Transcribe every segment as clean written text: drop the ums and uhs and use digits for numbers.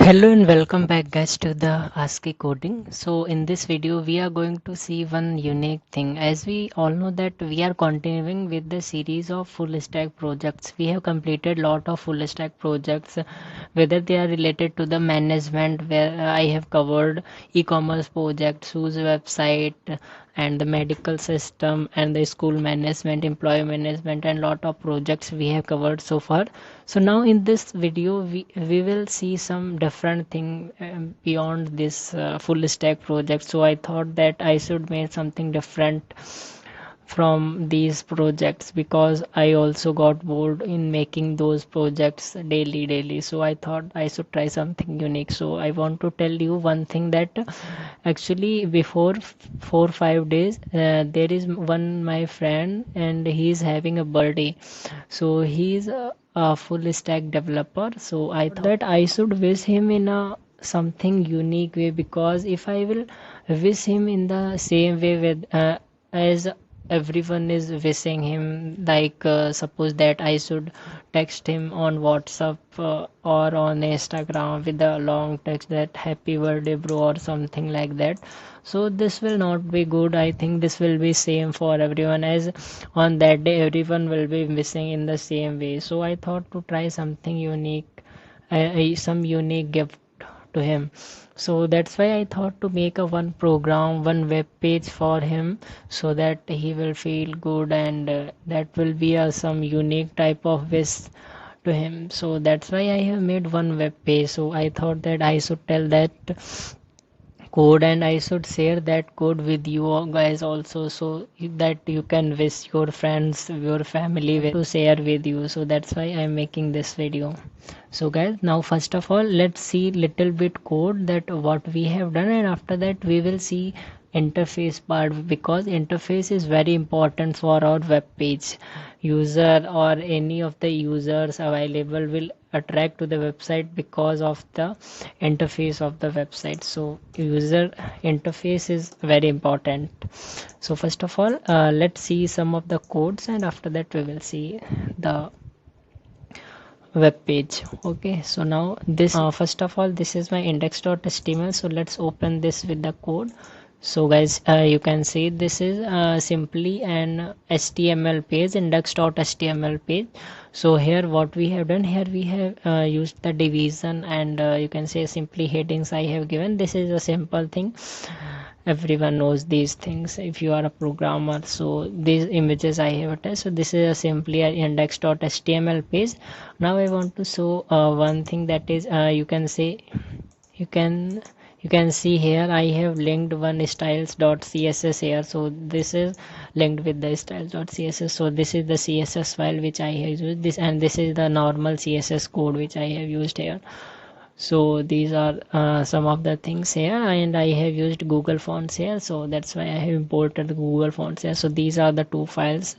Hello and welcome back guys to the ASCII coding. So in this video we are going to see one unique thing. As we all know that we are continuing with the series of full stack projects. We have completed lot of full stack projects, whether they are related to the management, where I have covered e-commerce projects, whose website and the medical system and the school management, employee management, and lot of projects we have covered so far. So now in this video we will see some different thing beyond this full stack project. So I thought that I should make something different from these projects, because I also got bored in making those projects daily. So I thought I should try something unique. So I want to tell you one thing, that actually before 4 5 days there is one my friend and he's having a birthday. So he's a full stack developer. So I thought that I should wish him in a something unique way, because if I will wish him in the same way with as everyone is wishing him, like suppose that I should text him on WhatsApp or on Instagram with a long text that happy birthday bro or something like that. So this will not be good. I think this will be same for everyone, as on that day everyone will be wishing in the same way. So I thought to try something unique, some unique gift to him. So that's why I thought to make a one program, one web page for him, so that he will feel good, and that will be a some unique type of wish to him. So that's why I have made one web page. So I thought that I should tell that code, and I should share that code with you all guys also, so that you can wish your friends, your family to share with you. So that's why I'm making this video. So guys, now first of all let's see little bit code that what we have done, and after that we will see interface part, because interface is very important for our web page. User or any of the users available will attract to the website because of the interface of the website. So user interface is very important. So first of all let's see some of the codes, and after that we will see the web page. Okay, so now this first of all this is my index.html. So let's open this with the code. So guys, you can see this is simply an HTML page, index.html page. So here what we have done, here we have used the division, and you can say simply headings I have given. This is a simple thing, everyone knows these things if you are a programmer. So these images I have attached. So this is a simply an index.html page. Now I want to show one thing, that is you can say, you can you can see here I have linked one styles.css here. So this is linked with the styles.css. So this is the css file which I have used this, and this is the normal css code which I have used here. So these are some of the things here, and I have used Google Fonts here, so that's why I have imported the Google Fonts here. So these are the two files.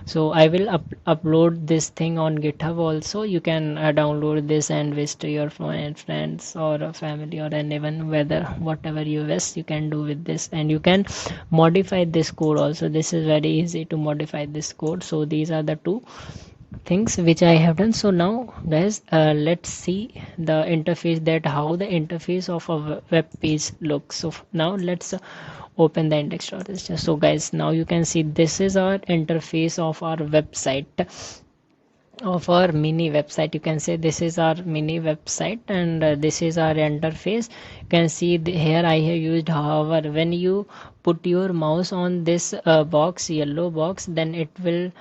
So I will upload this thing on GitHub also. You can download this and wish to your friends or a family or anyone, whether whatever you wish you can do with this, and you can modify this code also. This is very easy to modify this code. So these are the two things which I have done. So now guys, let's see the interface, that how the interface of a web page looks. So now let's open the index.html. So guys, now you can see this is our interface of our website, of our mini website. You can say this is our mini website, and this is our interface. You can see here I have used hover. When you put your mouse on this box, yellow box, then it will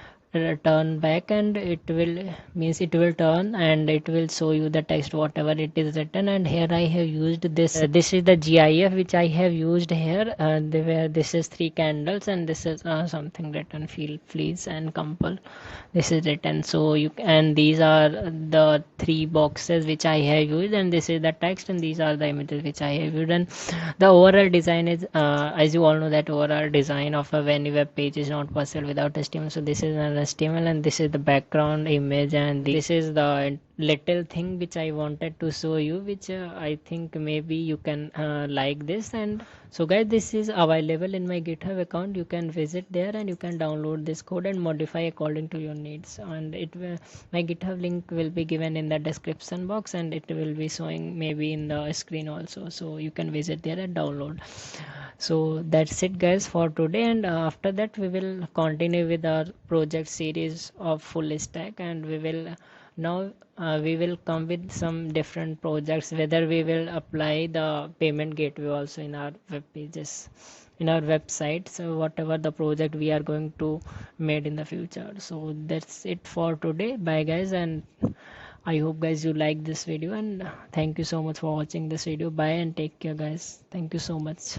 turn back, and it will means it will turn, and it will show you the text whatever it is written. And here I have used this, this is the GIF which I have used here. Where this is three candles, and this is something written, feel please and compel, this is written. So you, and these are the three boxes which I have used, and this is the text, and these are the images which I have used. And the overall design is as you all know that overall design of a any web page is not possible without HTML. So this is an HTML, and this is the background image, and this is the little thing which I wanted to show you, which I think maybe you can like this. And So guys, this is available in my GitHub account. You can visit there and you can download this code and modify according to your needs. And it will, my GitHub link will be given in the description box, and it will be showing maybe in the screen also. So you can visit there and download. So that's it guys for today, and after that we will continue with our project series of full stack, and we will now we will come with some different projects, whether we will apply the payment gateway also in our web pages, in our website. So whatever the project we are going to made in the future. So that's it for today. Bye guys, and I hope guys you like this video, and thank you so much for watching this video. Bye and take care guys. Thank you so much.